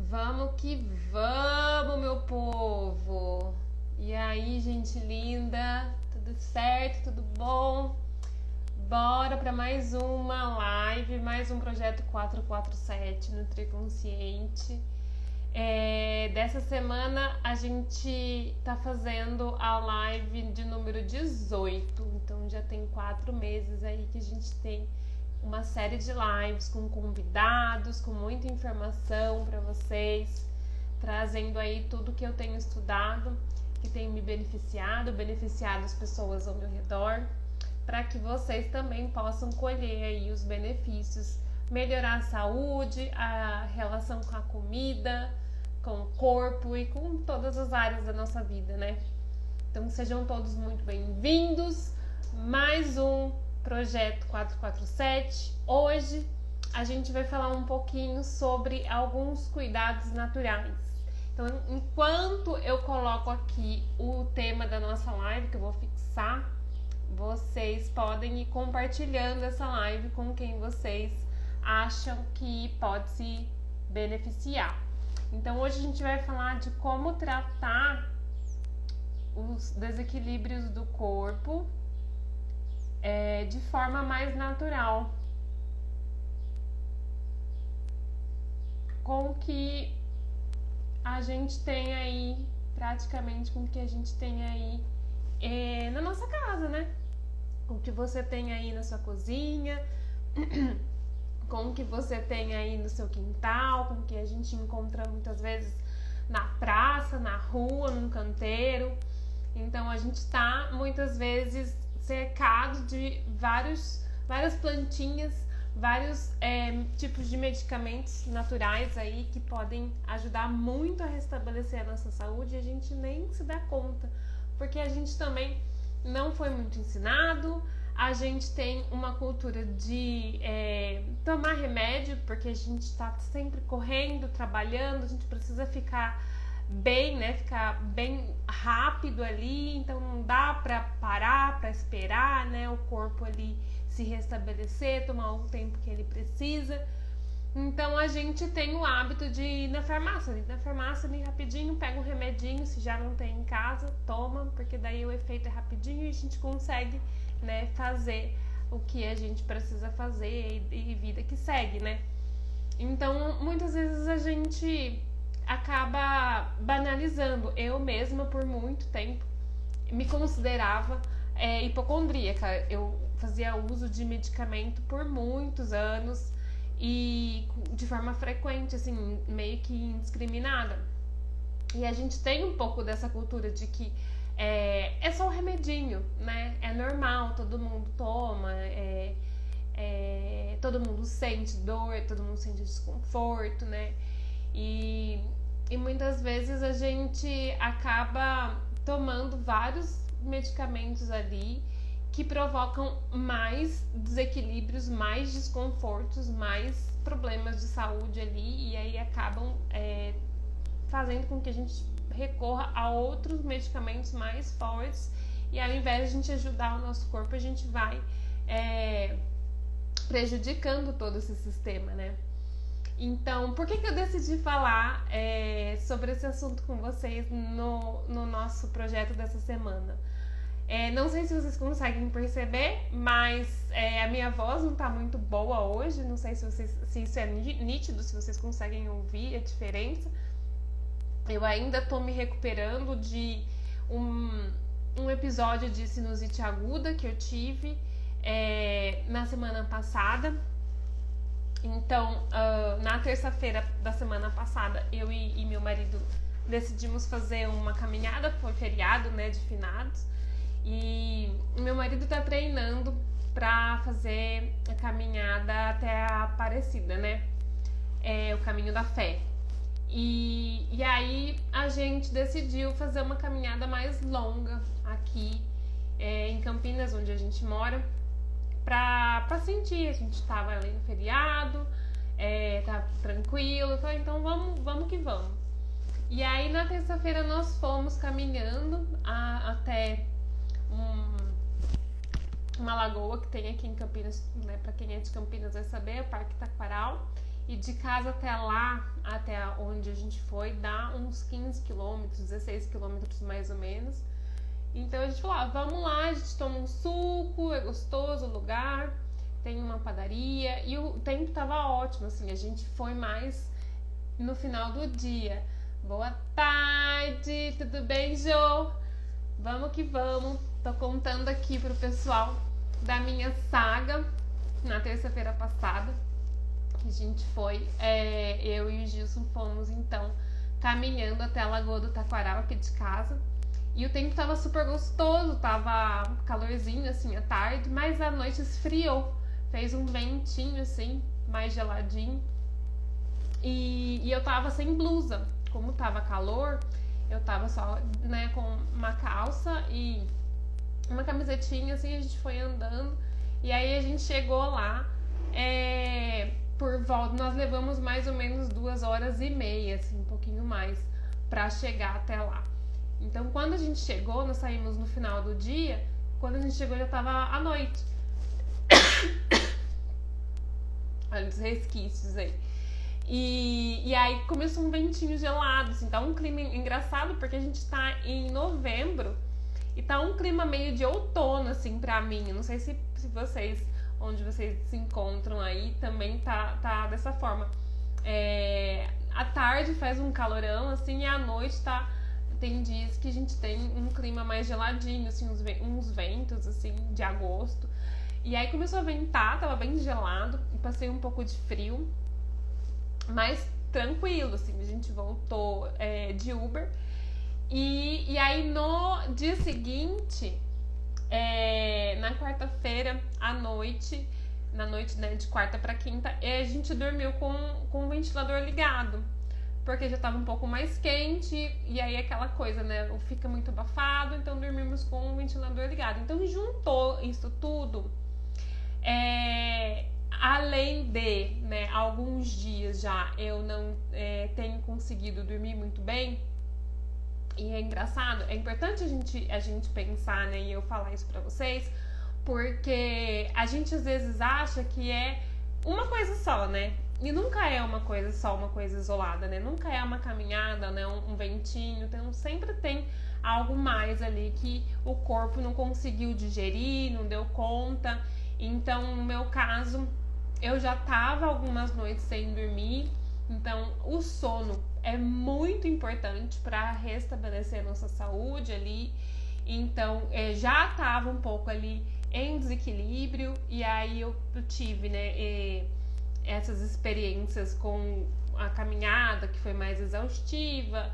Vamos que vamos, meu povo! E aí, gente linda? Tudo certo? Tudo bom? Bora para mais uma live, mais um projeto 447 Nutriconsciente. Dessa semana a gente tá fazendo a live de número 18, então já tem 4 meses aí que a gente tem uma série de lives com convidados, com muita informação para vocês, trazendo aí tudo que eu tenho estudado, que tem me beneficiado as pessoas ao meu redor, para que vocês também possam colher aí os benefícios, melhorar a saúde, a relação com a comida, com o corpo e com todas as áreas da nossa vida, né? Então sejam todos muito bem-vindos. Mais um Projeto 447. Hoje a gente vai falar um pouquinho sobre alguns cuidados naturais. Então, enquanto eu coloco aqui o tema da nossa live, que eu vou fixar, vocês podem ir compartilhando essa live com quem vocês acham que pode se beneficiar. Então, hoje a gente vai falar de como tratar os desequilíbrios do corpo de forma mais natural, com que a gente tem aí, praticamente com o que a gente tem aí na nossa casa, né? Com o que você tem aí na sua cozinha, com o que você tem aí no seu quintal, com o que a gente encontra muitas vezes na praça, na rua, num canteiro. Então a gente tá muitas vezes cercado de várias plantinhas, vários tipos de medicamentos naturais aí que podem ajudar muito a restabelecer a nossa saúde e a gente nem se dá conta, porque a gente também não foi muito ensinado, a gente tem uma cultura de tomar remédio, porque a gente está sempre correndo, trabalhando, a gente precisa ficar bem, né? Ficar bem rápido ali, então não dá pra parar, pra esperar, né? O corpo ali se restabelecer, tomar o tempo que ele precisa. Então a gente tem o hábito de ir na farmácia ali rapidinho, pega um remedinho, se já não tem em casa, toma, porque daí o efeito é rapidinho e a gente consegue, né, fazer o que a gente precisa fazer e vida que segue, né? Então muitas vezes a gente acaba banalizando. Eu mesma, por muito tempo, me considerava hipocondríaca. Eu fazia uso de medicamento por muitos anos e de forma frequente, assim, meio que indiscriminada. E a gente tem um pouco dessa cultura de que é só um remedinho, né? É normal, todo mundo toma, todo mundo sente dor, todo mundo sente desconforto, né? E muitas vezes a gente acaba tomando vários medicamentos ali que provocam mais desequilíbrios, mais desconfortos, mais problemas de saúde ali, e aí acabam fazendo com que a gente recorra a outros medicamentos mais fortes, e ao invés de a gente ajudar o nosso corpo, a gente vai prejudicando todo esse sistema, né? Então, por que eu decidi falar sobre esse assunto com vocês no nosso projeto dessa semana? Não sei se vocês conseguem perceber, mas a minha voz não tá muito boa hoje. Não sei se isso é nítido, se vocês conseguem ouvir a diferença. Eu ainda tô me recuperando de um episódio de sinusite aguda que eu tive na semana passada. Então, na terça-feira da semana passada, eu e meu marido decidimos fazer uma caminhada, foi feriado, né, de finados, e meu marido tá treinando pra fazer a caminhada até a Aparecida, né, o caminho da fé. E aí a gente decidiu fazer uma caminhada mais longa aqui em Campinas, onde a gente mora, pra sentir. A gente tava ali no feriado, tá tranquilo, então vamos que vamos. E aí na terça-feira nós fomos caminhando até uma lagoa que tem aqui em Campinas, né? Pra quem é de Campinas vai saber, é o Parque Taquaral. e de casa até lá, até onde a gente foi, dá uns 15 quilômetros, 16 quilômetros mais ou menos. Então a gente falou, vamos lá, a gente toma um suco, é gostoso o lugar, tem uma padaria, e o tempo tava ótimo, assim, a gente foi mais no final do dia. Boa tarde, tudo bem, Jô? Vamos que vamos, tô contando aqui pro pessoal da minha saga na terça-feira passada, que a gente foi, eu e o Gilson fomos então caminhando até a Lagoa do Taquaral aqui de casa, e o tempo tava super gostoso, tava calorzinho assim à tarde, mas à noite esfriou, fez um ventinho assim, mais geladinho, e eu tava sem blusa, como tava calor, eu tava só, né, com uma calça e uma camisetinha, assim, a gente foi andando, e aí a gente chegou lá, por volta, nós levamos mais ou menos 2h30, assim, um pouquinho mais, pra chegar até lá. Então, quando a gente chegou, nós saímos no final do dia, quando a gente chegou já tava à noite. Olha os resquícios aí. E aí começou um ventinho gelado, assim, tá um clima engraçado, porque a gente tá em novembro e tá um clima meio de outono, assim, pra mim. Eu não sei se vocês, onde vocês se encontram aí, também tá dessa forma. À tarde faz um calorão, assim, e à noite tem dias que a gente tem um clima mais geladinho, assim, uns ventos, assim, de agosto. E aí começou a ventar, tava bem gelado, e passei um pouco de frio, mas tranquilo, assim, a gente voltou de Uber. E aí no dia seguinte, na quarta-feira à noite, na noite, né, de quarta pra quinta, a gente dormiu com o ventilador ligado, porque já tava um pouco mais quente, e aí aquela coisa, né, fica muito abafado, então dormimos com o ventilador ligado. Então juntou isso tudo, além de, né, alguns dias já eu não tenho conseguido dormir muito bem. E é engraçado, é importante a gente pensar, né, e eu falar isso pra vocês, porque a gente às vezes acha que é uma coisa só, né? E nunca é uma coisa só, uma coisa isolada, né? Nunca é uma caminhada, né, um ventinho, então sempre tem algo mais ali que o corpo não conseguiu digerir, não deu conta. Então, no meu caso, eu já tava algumas noites sem dormir, então o sono é muito importante para restabelecer a nossa saúde ali. Então, já tava um pouco ali em desequilíbrio, e aí eu tive, né, essas experiências com a caminhada, que foi mais exaustiva,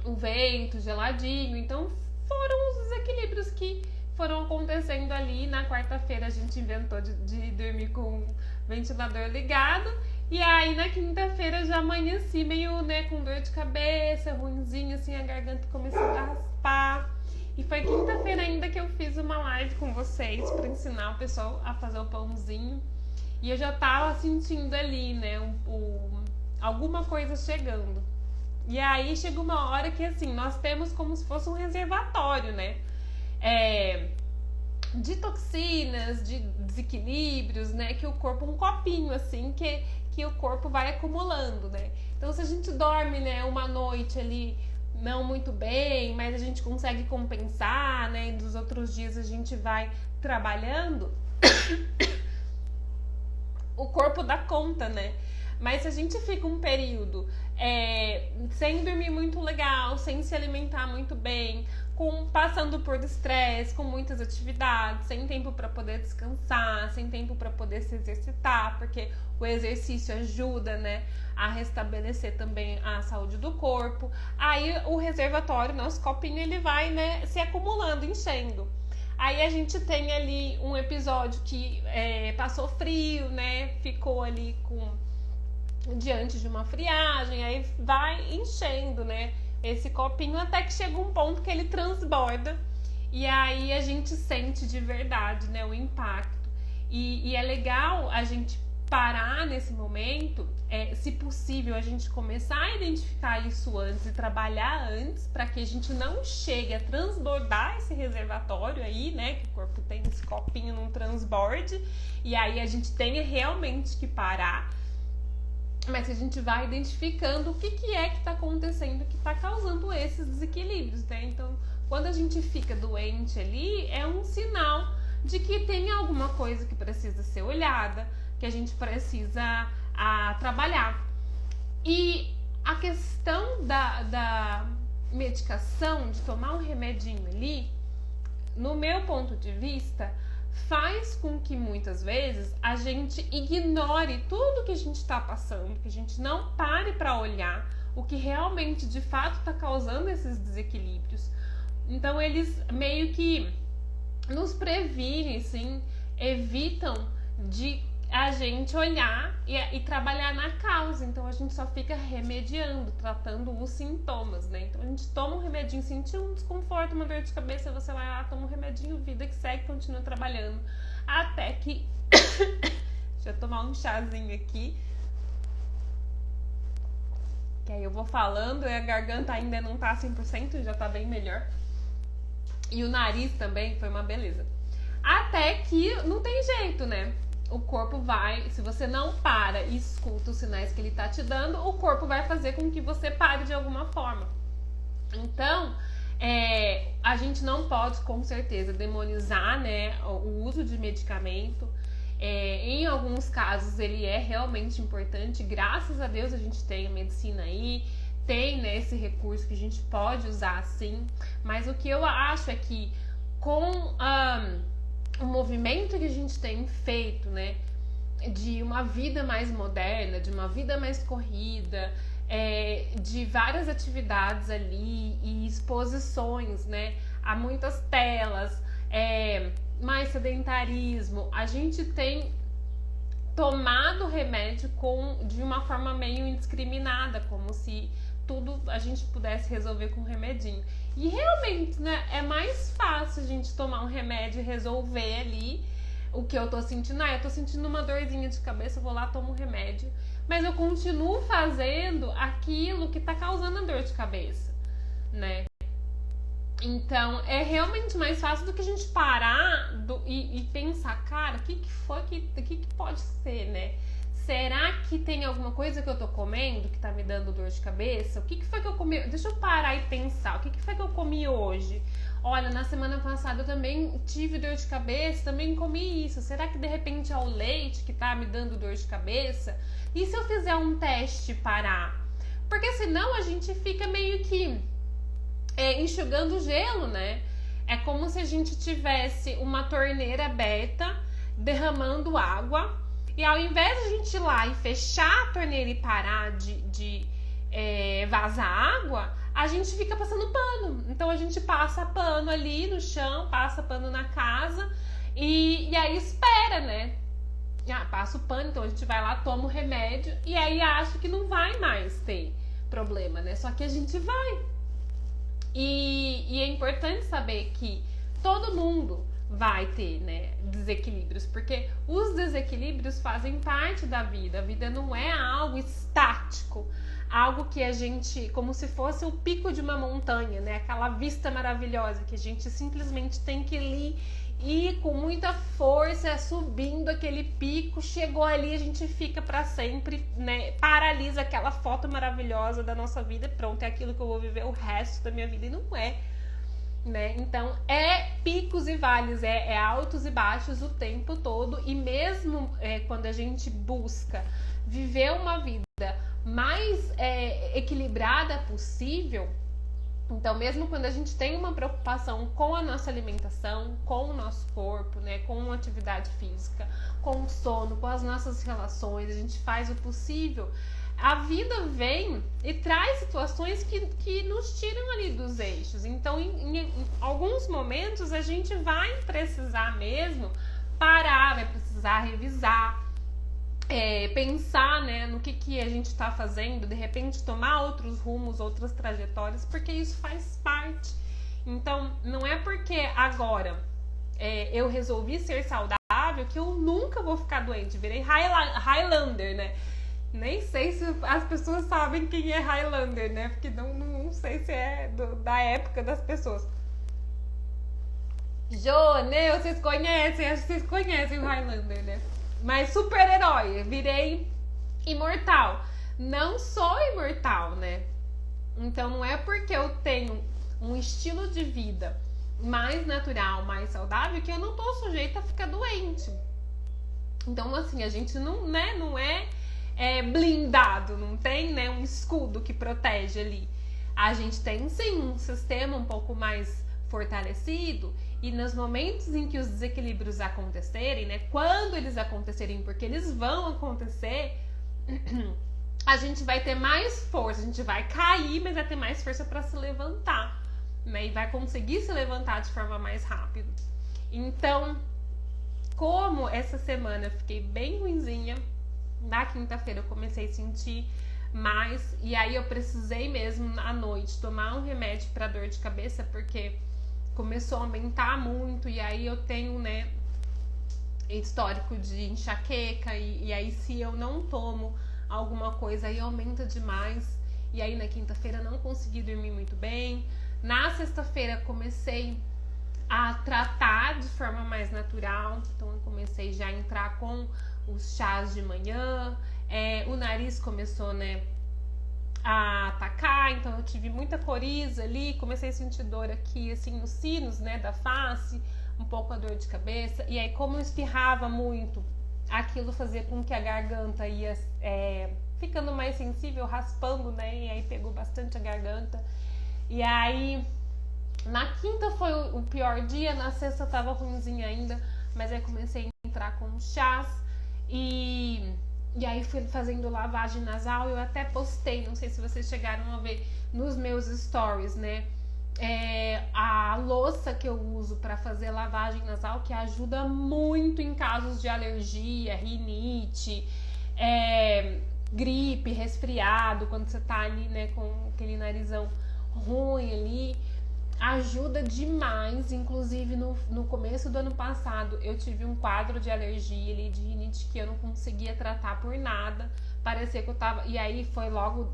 o vento geladinho, então foram os desequilíbrios que foram acontecendo ali. Na quarta-feira a gente inventou de dormir com o ventilador ligado, e aí na quinta-feira já amanheci meio, né, com dor de cabeça, ruinzinho, assim, a garganta começando a raspar. E foi quinta-feira ainda que eu fiz uma live com vocês para ensinar o pessoal a fazer o pãozinho. E eu já tava sentindo ali, né, alguma coisa chegando. E aí chega uma hora que, assim, nós temos como se fosse um reservatório, né? De toxinas, de desequilíbrios, né? Que o corpo, um copinho, assim, que o corpo vai acumulando, né? Então, se a gente dorme, né, uma noite ali não muito bem, mas a gente consegue compensar, né? E dos outros dias a gente vai trabalhando, o corpo dá conta, né? Mas se a gente fica um período sem dormir muito legal, sem se alimentar muito bem, passando por estresse, com muitas atividades, sem tempo para poder descansar, sem tempo para poder se exercitar, porque o exercício ajuda, né, a restabelecer também a saúde do corpo. Aí o reservatório, nosso copinho, ele vai, né, se acumulando, enchendo. Aí a gente tem ali um episódio que passou frio, né, ficou ali diante de uma friagem, aí vai enchendo, né, esse copinho, até que chega um ponto que ele transborda, e aí a gente sente de verdade, né, o impacto. E é legal a gente parar nesse momento, se possível, a gente começar a identificar isso antes e trabalhar antes, para que a gente não chegue a transbordar esse reservatório aí, né? Que o corpo tem esse copinho num transborde, e aí a gente tenha realmente que parar. Mas a gente vai identificando o que é que está acontecendo, que está causando esses desequilíbrios, né? Então, quando a gente fica doente ali, é um sinal de que tem alguma coisa que precisa ser olhada, que a gente precisa trabalhar. E a questão da medicação, de tomar um remedinho ali, no meu ponto de vista, faz com que muitas vezes a gente ignore tudo que a gente está passando, que a gente não pare para olhar o que realmente de fato está causando esses desequilíbrios. Então eles meio que nos previnem, sim, evitam de a gente olhar e trabalhar na causa. Então a gente só fica remediando, tratando os sintomas, né? Então a gente toma um remedinho, sentiu um desconforto, uma dor de cabeça, você vai lá, toma um remedinho, vida que segue, continua trabalhando. Até que... Deixa eu tomar um chazinho aqui. Que aí eu vou falando e a garganta ainda não tá 100%, já tá bem melhor. E o nariz também foi uma beleza. Até que não tem jeito, né? O corpo vai, se você não para e escuta os sinais que ele tá te dando, o corpo vai fazer com que você pare de alguma forma. Então, a gente não pode, com certeza, demonizar, né, o uso de medicamento. Em alguns casos, ele é realmente importante. Graças a Deus, a gente tem a medicina aí, tem, né, esse recurso que a gente pode usar, sim. Mas o que eu acho é que com o movimento que a gente tem feito, né, de uma vida mais moderna, de uma vida mais corrida, de várias atividades ali e exposições, né, a muitas telas, mais sedentarismo, a gente tem tomado remédio de uma forma meio indiscriminada, como se tudo a gente pudesse resolver com um remedinho. E realmente, né, é mais fácil a gente tomar um remédio e resolver ali o que eu tô sentindo. Eu tô sentindo uma dorzinha de cabeça, eu vou lá, tomo um remédio. Mas eu continuo fazendo aquilo que tá causando a dor de cabeça, né? Então, é realmente mais fácil do que a gente parar e pensar, cara, o que foi que pode ser, né? Será que tem alguma coisa que eu tô comendo que tá me dando dor de cabeça? O que foi que eu comi? Deixa eu parar e pensar. O que foi que eu comi hoje? Olha, na semana passada eu também tive dor de cabeça, também comi isso. Será que de repente é o leite que tá me dando dor de cabeça? E se eu fizer um teste e parar? Porque senão a gente fica meio que enxugando gelo, né? É como se a gente tivesse uma torneira aberta, derramando água. E ao invés de a gente ir lá e fechar a torneira e parar de vazar água, a gente fica passando pano. Então a gente passa pano ali no chão, passa pano na casa e aí espera, né? Passa o pano, então a gente vai lá, toma o remédio e aí acha que não vai mais ter problema, né? Só que a gente vai. E é importante saber que todo mundo vai ter, né, desequilíbrios, porque os desequilíbrios fazem parte da vida. A vida não é algo estático, algo que a gente, como se fosse o pico de uma montanha, né, aquela vista maravilhosa que a gente simplesmente tem que ir com muita força subindo aquele pico, chegou ali, a gente fica para sempre, né, paralisa aquela foto maravilhosa da nossa vida, pronto, é aquilo que eu vou viver o resto da minha vida, e não é. Né? Então é picos e vales, é altos e baixos o tempo todo, e mesmo quando a gente busca viver uma vida mais equilibrada possível, então mesmo quando a gente tem uma preocupação com a nossa alimentação, com o nosso corpo, né, com a atividade física, com o sono, com as nossas relações, a gente faz o possível, a vida vem e traz situações que nos tiram ali dos eixos. Então, em alguns momentos, a gente vai precisar mesmo parar, vai precisar revisar, pensar, né, no que a gente está fazendo, de repente tomar outros rumos, outras trajetórias, porque isso faz parte. Então, não é porque agora eu resolvi ser saudável saudável que eu nunca vou ficar doente. Virei Highlander, né? Nem sei se as pessoas sabem quem é Highlander, né? Porque não sei se é da época das pessoas. Jô, né? Vocês conhecem, acho que vocês conhecem o Highlander, né? Mas super-herói, virei imortal. Não sou imortal, né? Então não é porque eu tenho um estilo de vida mais natural, mais saudável, que eu não tô sujeita a ficar doente. Então, assim, a gente não é blindado, não tem, né, um escudo que protege ali. A gente tem, sim, um sistema um pouco mais fortalecido, e nos momentos em que os desequilíbrios acontecerem, né, quando eles acontecerem, porque eles vão acontecer, a gente vai ter mais força, a gente vai cair, mas vai ter mais força para se levantar, né, e vai conseguir se levantar de forma mais rápida. Então, como essa semana eu fiquei bem ruinzinha, na quinta-feira eu comecei a sentir mais, e aí eu precisei mesmo à noite tomar um remédio para dor de cabeça, porque começou a aumentar muito, e aí eu tenho, né, histórico de enxaqueca, e aí se eu não tomo alguma coisa, aí aumenta demais, e aí na quinta-feira não consegui dormir muito bem. Na sexta-feira comecei a tratar de forma mais natural, então eu comecei já a entrar com os chás de manhã, o nariz começou, né, a atacar, então eu tive muita coriza ali, comecei a sentir dor aqui, assim, nos sinos, né, da face, um pouco a dor de cabeça, e aí como eu espirrava muito, aquilo fazia com que a garganta ia ficando mais sensível, raspando, né, e aí pegou bastante a garganta, e aí na quinta foi o pior dia, na sexta tava ruimzinha ainda, mas aí comecei a entrar com chás, e aí fui fazendo lavagem nasal. Eu até postei, não sei se vocês chegaram a ver nos meus stories, né? A louça que eu uso para fazer lavagem nasal, que ajuda muito em casos de alergia, rinite, gripe, resfriado, quando você tá ali, né, com aquele narizão ruim ali. Ajuda demais, inclusive no começo do ano passado eu tive um quadro de alergia ali, de rinite, que eu não conseguia tratar por nada, parecia que eu tava, e aí foi logo,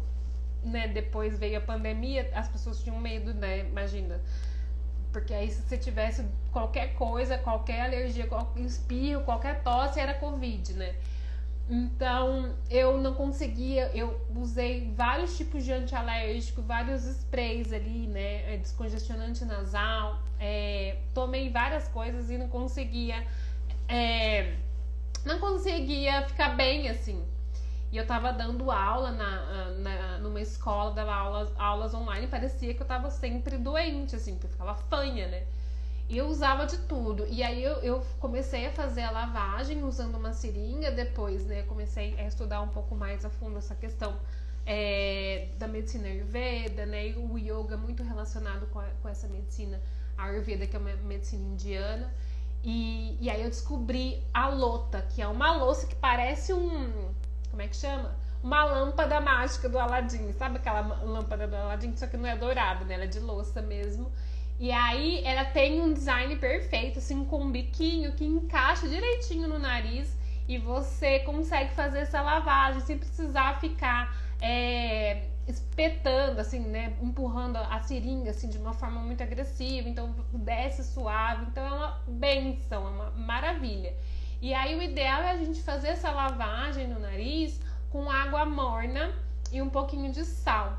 né, depois veio a pandemia, as pessoas tinham medo, né, imagina, porque aí se você tivesse qualquer coisa, qualquer alergia, qualquer espirro, qualquer tosse, era Covid, né. Então eu não conseguia, eu usei vários tipos de antialérgico, vários sprays ali, né, descongestionante nasal, tomei várias coisas e não conseguia ficar bem, assim. E eu tava dando aula numa escola, dava aulas online, parecia que eu tava sempre doente, assim, porque eu ficava fanha, né. E eu usava de tudo. E aí eu comecei a fazer a lavagem usando uma seringa. Depois, né, comecei a estudar um pouco mais a fundo essa questão da medicina Ayurveda, né, e o yoga muito relacionado com essa medicina Ayurveda, que é uma medicina indiana. E aí eu descobri a lota, que é uma louça que parece como é que chama? Uma lâmpada mágica do Aladim. Sabe aquela lâmpada do Aladim? Só que não é dourada, né, ela é de louça mesmo. E aí ela tem um design perfeito, assim, com um biquinho que encaixa direitinho no nariz, e você consegue fazer essa lavagem sem precisar ficar espetando, assim, né, empurrando a seringa, assim, de uma forma muito agressiva. Então desce suave, então é uma benção, é uma maravilha. E aí o ideal é a gente fazer essa lavagem no nariz com água morna e um pouquinho de sal.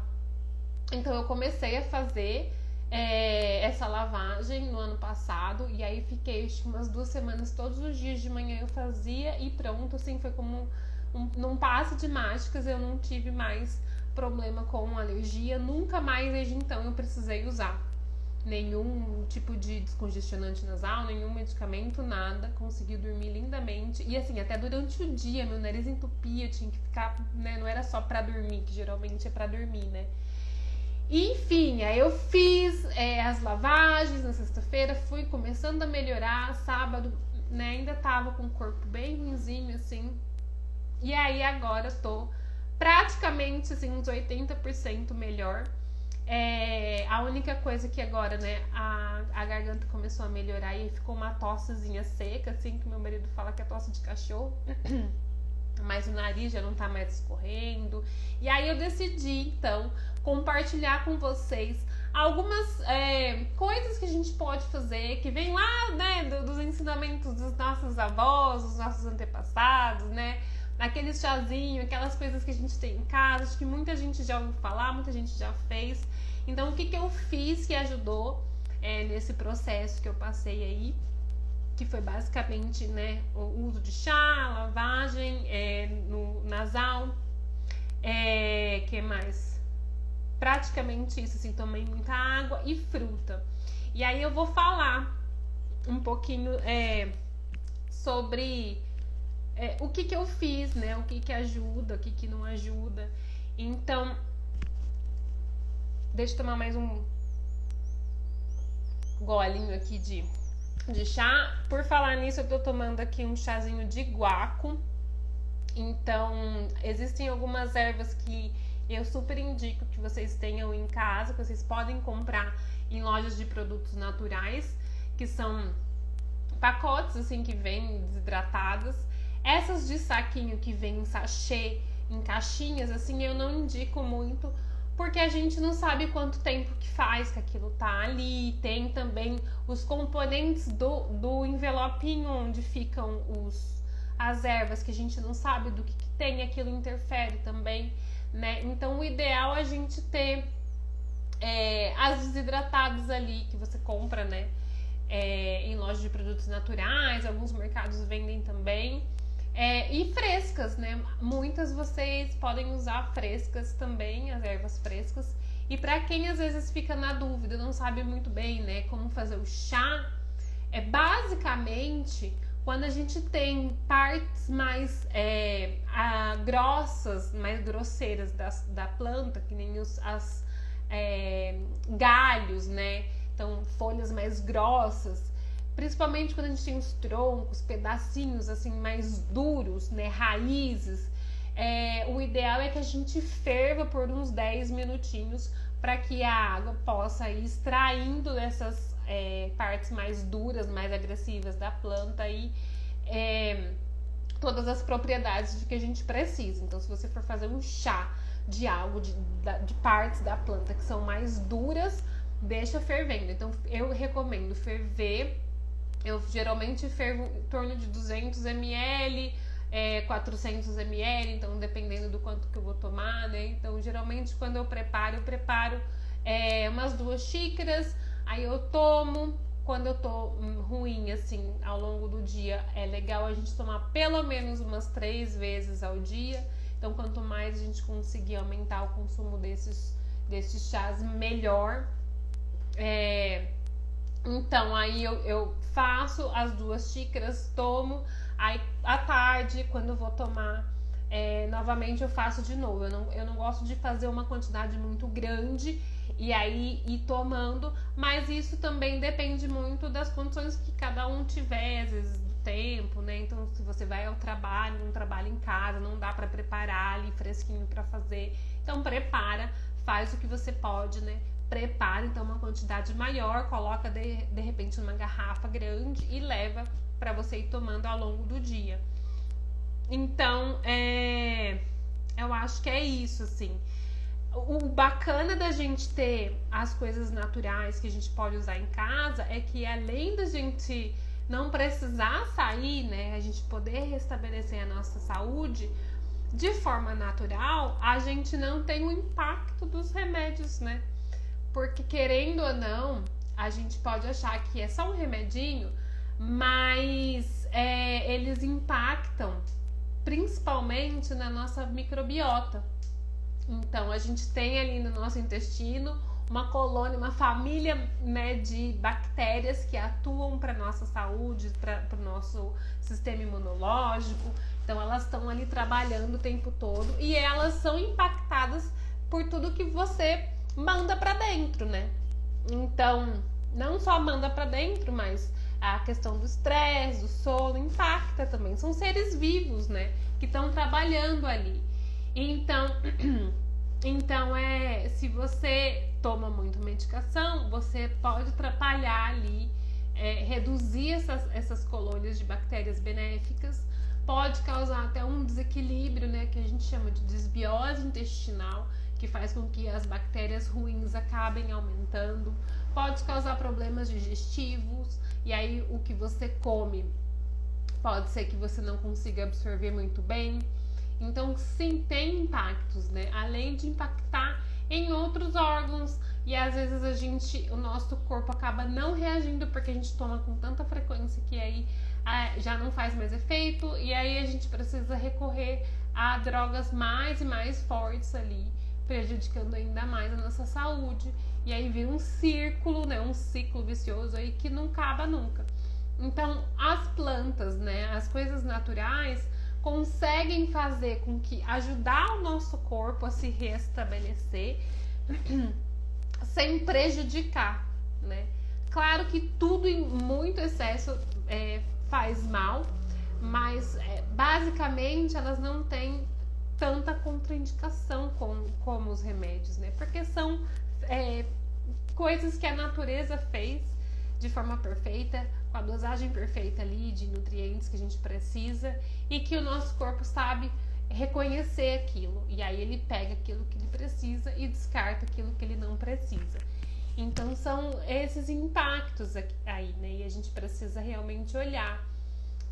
Então eu comecei a fazer essa lavagem no ano passado, e aí fiquei umas 2 semanas, todos os dias de manhã eu fazia, e pronto, assim, foi como num passe de mágicas. Eu não tive mais problema com alergia, nunca mais desde então eu precisei usar nenhum tipo de descongestionante nasal, nenhum medicamento, nada, consegui dormir lindamente, e assim, até durante o dia meu nariz entupia, eu tinha que ficar, né, não era só pra dormir, que geralmente é pra dormir, né. Enfim, aí eu fiz as lavagens na sexta-feira, fui começando a melhorar. Sábado, né, ainda tava com o corpo bem ruimzinho, assim. E aí agora tô praticamente, assim, uns 80% melhor. A única coisa que agora, né, a garganta começou a melhorar e ficou uma tossezinha seca, assim, que meu marido fala que é tosse de cachorro. Mas o nariz já não tá mais escorrendo. E aí eu decidi, então, compartilhar com vocês algumas coisas que a gente pode fazer, que vem lá, né, dos ensinamentos dos nossos avós, dos nossos antepassados, né? Aquele chazinho, aquelas coisas que a gente tem em casa, acho que muita gente já ouviu falar, muita gente já fez. Então, o que eu fiz que ajudou nesse processo que eu passei aí, que foi basicamente, né, o uso de chá, lavagem no nasal, que mais? Praticamente isso, assim, tomei muita água e fruta. E aí eu vou falar um pouquinho sobre o que eu fiz, né, o que ajuda, o que não ajuda. Então, deixa eu tomar mais um golinho aqui de chá. Por falar nisso, eu tô tomando aqui um chazinho de guaco. Então, existem algumas ervas que eu super indico que vocês tenham em casa, que vocês podem comprar em lojas de produtos naturais, que são pacotes, assim, que vêm desidratadas. Essas de saquinho que vem em sachê, em caixinhas, assim, eu não indico muito, porque a gente não sabe quanto tempo que faz que aquilo tá ali. Tem também os componentes do envelopinho onde ficam as ervas, que a gente não sabe do que tem, aquilo interfere também, né? Então o ideal é a gente ter as desidratadas ali que você compra, né? Em lojas de produtos naturais, alguns mercados vendem também. E frescas, né? Muitas vocês podem usar frescas também, as ervas frescas. E para quem às vezes fica na dúvida, não sabe muito bem, né, como fazer o chá, basicamente quando a gente tem partes mais grossas, mais grosseiras da planta, que nem os galhos, né? Então, folhas mais grossas. Principalmente quando a gente tem os troncos, pedacinhos assim mais duros, né, raízes, o ideal é que a gente ferva por uns 10 minutinhos para que a água possa ir extraindo dessas partes mais duras, mais agressivas da planta e todas as propriedades de que a gente precisa. Então, se você for fazer um chá de algo, de partes da planta que são mais duras, deixa fervendo. Então, eu recomendo ferver. Eu geralmente fervo em torno de 200 ml, 400 ml, então dependendo do quanto que eu vou tomar, né? Então, geralmente quando eu preparo umas 2 xícaras, aí eu tomo. Quando eu tô ruim, assim, ao longo do dia, é legal a gente tomar pelo menos umas 3 vezes ao dia. Então, quanto mais a gente conseguir aumentar o consumo desses chás, melhor. Então, aí eu faço as 2 xícaras, tomo. Aí, à tarde, quando eu vou tomar, novamente eu faço de novo. Eu não gosto de fazer uma quantidade muito grande e aí ir tomando. Mas isso também depende muito das condições que cada um tiver, às vezes do tempo, né? Então, se você vai ao trabalho, não trabalha em casa, não dá pra preparar ali fresquinho pra fazer. Então, prepara, faz o que você pode, né? Prepara então uma quantidade maior, coloca de repente numa garrafa grande e leva para você ir tomando ao longo do dia. Então, eu acho que é isso, assim. O bacana da gente ter as coisas naturais que a gente pode usar em casa é que, além da gente não precisar sair, né, a gente poder restabelecer a nossa saúde de forma natural, a gente não tem o impacto dos remédios, né? Porque, querendo ou não, a gente pode achar que é só um remedinho, mas eles impactam principalmente na nossa microbiota. Então, a gente tem ali no nosso intestino uma colônia, uma família, né, de bactérias que atuam para nossa saúde, para o nosso sistema imunológico. Então, elas estão ali trabalhando o tempo todo e elas são impactadas por tudo que você manda pra dentro, né? Então, não só manda pra dentro, mas a questão do estresse, do sono, impacta também. São seres vivos, né? Que estão trabalhando ali. Então, Então, se você toma muito medicação, você pode atrapalhar ali, reduzir essas colônias de bactérias benéficas, pode causar até um desequilíbrio, né, que a gente chama de desbiose intestinal, que faz com que as bactérias ruins acabem aumentando, pode causar problemas digestivos, e aí o que você come pode ser que você não consiga absorver muito bem. Então, sim, tem impactos, né? Além de impactar em outros órgãos, e às vezes o nosso corpo acaba não reagindo porque a gente toma com tanta frequência que aí já não faz mais efeito, e aí a gente precisa recorrer a drogas mais e mais fortes ali, prejudicando ainda mais a nossa saúde, e aí vira um círculo, né? Um ciclo vicioso aí que não acaba nunca. Então, as plantas, né? As coisas naturais conseguem fazer com que ajudar o nosso corpo a se restabelecer sem prejudicar, né? Claro que tudo em muito excesso faz mal, mas basicamente elas não têm tanta contraindicação como os remédios, né? Porque são coisas que a natureza fez de forma perfeita, com a dosagem perfeita ali de nutrientes que a gente precisa, e que o nosso corpo sabe reconhecer aquilo, e aí ele pega aquilo que ele precisa e descarta aquilo que ele não precisa. Então são esses impactos aí, né? E a gente precisa realmente olhar.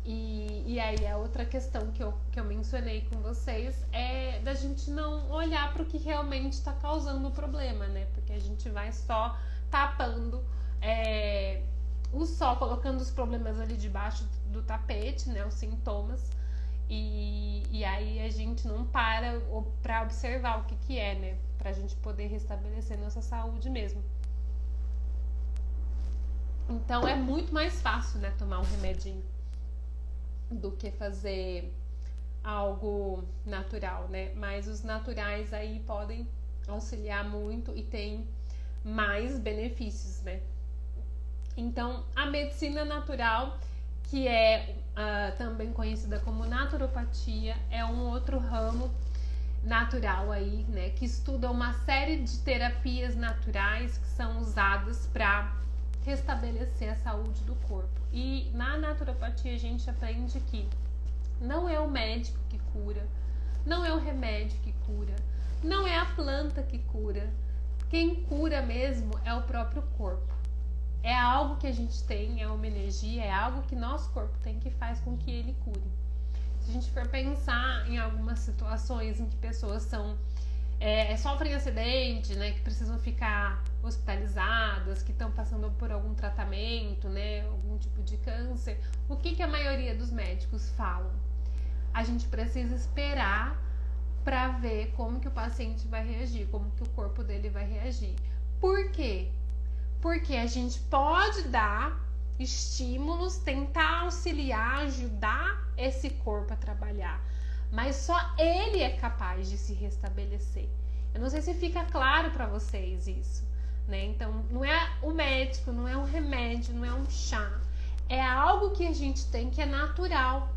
E aí a outra questão que eu mencionei com vocês é da gente não olhar para o que realmente está causando o problema, né? Porque a gente vai só tapando colocando os problemas ali debaixo do tapete, né? Os sintomas. E aí a gente não para observar o que é, né? Pra gente poder restabelecer nossa saúde mesmo. Então é muito mais fácil, né? Tomar um remedinho do que fazer algo natural, né? Mas os naturais aí podem auxiliar muito e tem mais benefícios, né? Então, a medicina natural, que é também conhecida como naturopatia, é um outro ramo natural aí, né? Que estuda uma série de terapias naturais que são usadas para restabelecer a saúde do corpo. E na naturopatia a gente aprende que não é o médico que cura, não é o remédio que cura, não é a planta que cura. Quem cura mesmo é o próprio corpo. É algo que a gente tem, é uma energia, é algo que nosso corpo tem que faz com que ele cure. Se a gente for pensar em algumas situações em que pessoas sofrem acidente, né, que precisam ficar hospitalizadas, que estão passando por algum tratamento, né, algum tipo de câncer, o que a maioria dos médicos falam? A gente precisa esperar para ver como que o paciente vai reagir, como que o corpo dele vai reagir. Por quê? Porque a gente pode dar estímulos, tentar auxiliar, ajudar esse corpo a trabalhar, mas só ele é capaz de se restabelecer. Eu não sei se fica claro para vocês isso, né? Então, não é o médico, não é um remédio, não é um chá. É algo que a gente tem que é natural.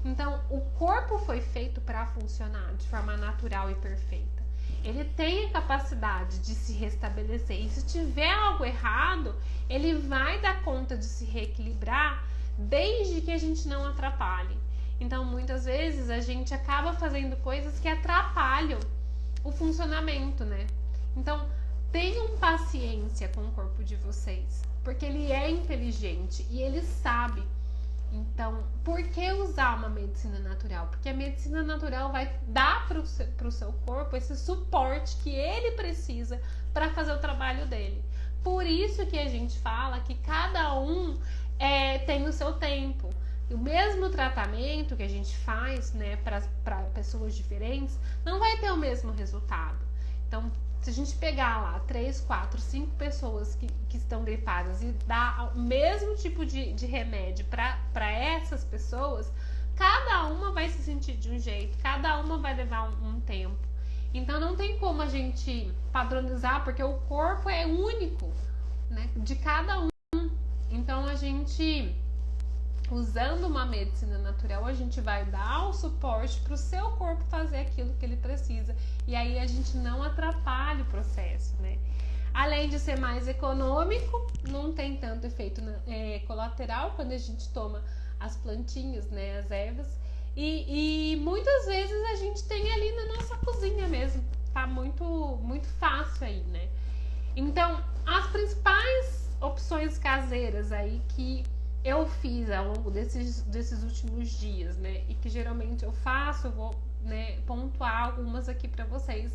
Então, o corpo foi feito para funcionar de forma natural e perfeita. Ele tem a capacidade de se restabelecer. E se tiver algo errado, ele vai dar conta de se reequilibrar desde que a gente não atrapalhe. Então, muitas vezes, a gente acaba fazendo coisas que atrapalham o funcionamento, né? Então, tenham paciência com o corpo de vocês, porque ele é inteligente e ele sabe. Então, por que usar uma medicina natural? Porque a medicina natural vai dar para o seu corpo esse suporte que ele precisa para fazer o trabalho dele. Por isso que a gente fala que cada um tem o seu tempo. O mesmo tratamento que a gente faz, né, para pessoas diferentes, não vai ter o mesmo resultado. Então, se a gente pegar lá 3, 4, 5 pessoas que estão gripadas e dar o mesmo tipo de remédio para essas pessoas, cada uma vai se sentir de um jeito, cada uma vai levar um tempo. Então não tem como a gente padronizar, porque o corpo é único, né, de cada um. Então a gente usando uma medicina natural, a gente vai dar o suporte para o seu corpo fazer aquilo que ele precisa. E aí a gente não atrapalha o processo, né? Além de ser mais econômico, não tem tanto efeito colateral quando a gente toma as plantinhas, né, as ervas. E muitas vezes a gente tem ali na nossa cozinha mesmo. Tá muito, muito fácil aí, né? Então, as principais opções caseiras aí que eu fiz ao longo desses últimos dias, né? E que geralmente eu faço, eu vou, né, pontuar algumas aqui pra vocês.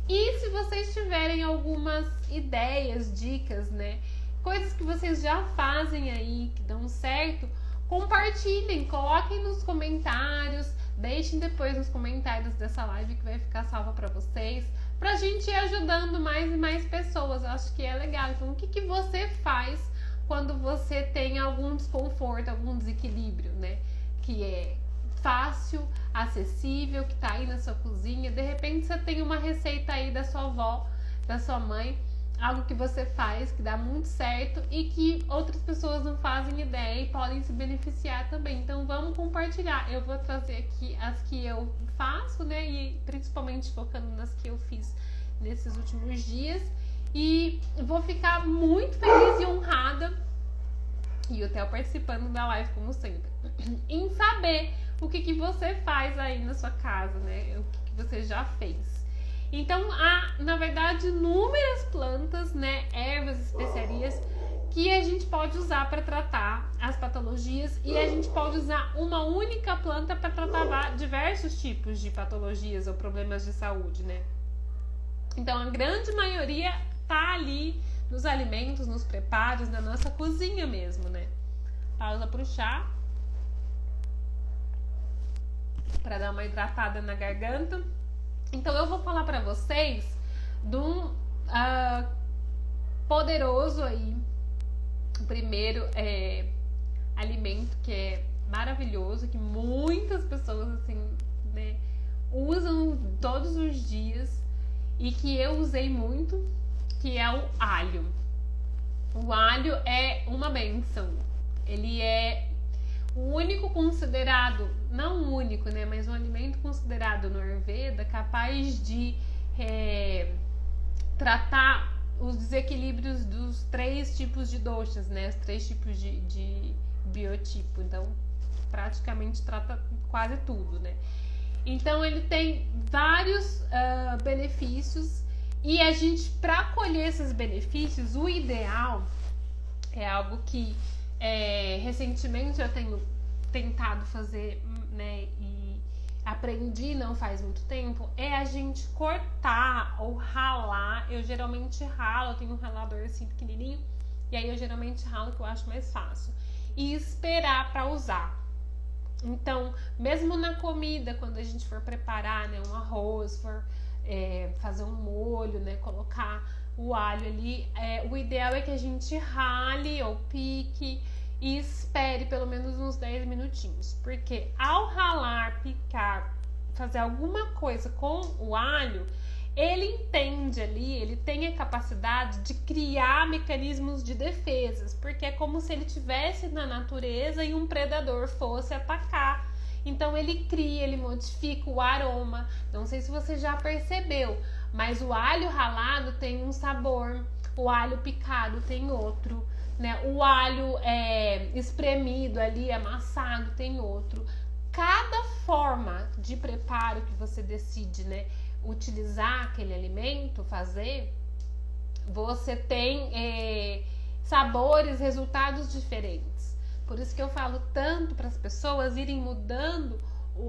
E se vocês tiverem algumas ideias, dicas, né? Coisas que vocês já fazem aí, que dão certo, compartilhem, coloquem nos comentários, deixem depois nos comentários dessa live que vai ficar salva pra vocês, pra gente ir ajudando mais e mais pessoas. Eu acho que é legal. Então, o que você faz quando você tem algum desconforto, algum desequilíbrio, né? Que é fácil, acessível, que tá aí na sua cozinha. De repente você tem uma receita aí da sua avó, da sua mãe, algo que você faz, que dá muito certo e que outras pessoas não fazem ideia e podem se beneficiar também. Então vamos compartilhar. Eu vou trazer aqui as que eu faço, né? E principalmente focando nas que eu fiz nesses últimos dias. E vou ficar muito feliz e honrada, e o Theo participando da live como sempre, em saber o que você faz aí na sua casa, né? O que você já fez. Então, há, na verdade, inúmeras plantas, né? Ervas, especiarias que a gente pode usar para tratar as patologias, e a gente pode usar uma única planta para tratar diversos tipos de patologias ou problemas de saúde, né? Então, a grande maioria tá ali nos alimentos, nos preparos, na nossa cozinha mesmo, né? Pausa pro chá, para dar uma hidratada na garganta. Então eu vou falar para vocês de um poderoso aí, o primeiro alimento que é maravilhoso, que muitas pessoas assim, né, usam todos os dias e que eu usei muito, que é o alho. O alho é uma bênção. Ele é o único considerado, não o único, né, mas um alimento considerado no Ayurveda capaz de tratar os desequilíbrios dos 3 tipos de doshas, né, os 3 tipos de biotipo. Então, praticamente trata quase tudo, né. Então, ele tem vários benefícios, e a gente, para colher esses benefícios, o ideal é algo que recentemente eu tenho tentado fazer, né, e aprendi não faz muito tempo, é a gente cortar ou ralar. Eu geralmente ralo, eu tenho um ralador assim pequenininho, e aí eu geralmente ralo, que eu acho mais fácil, e esperar para usar. Então, mesmo na comida, quando a gente for preparar, né, um arroz, for fazer um molho, né, colocar o alho ali, o ideal é que a gente rale ou pique e espere pelo menos uns 10 minutinhos, porque ao ralar, picar, fazer alguma coisa com o alho, ele entende ali, ele tem a capacidade de criar mecanismos de defesas, porque é como se ele estivesse na natureza e um predador fosse atacar. Então ele cria, ele modifica o aroma. Não sei se você já percebeu, mas o alho ralado tem um sabor, o alho picado tem outro, né? O alho espremido ali, amassado, tem outro. Cada forma de preparo que você decide, né, utilizar aquele alimento, fazer, você tem sabores, resultados diferentes. Por isso que eu falo tanto para as pessoas irem mudando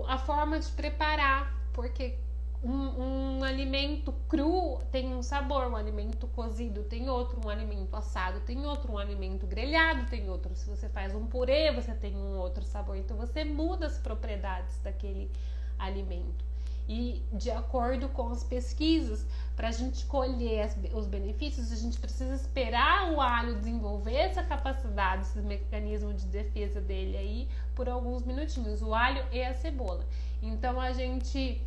a forma de preparar, porque um alimento cru tem um sabor, um alimento cozido tem outro, um alimento assado tem outro, um alimento grelhado tem outro. Se você faz um purê, você tem um outro sabor. Então você muda as propriedades daquele alimento. E de acordo com as pesquisas, para a gente colher os benefícios, a gente precisa esperar o alho desenvolver essa capacidade, esse mecanismo de defesa dele aí por alguns minutinhos, o alho e a cebola. Então a gente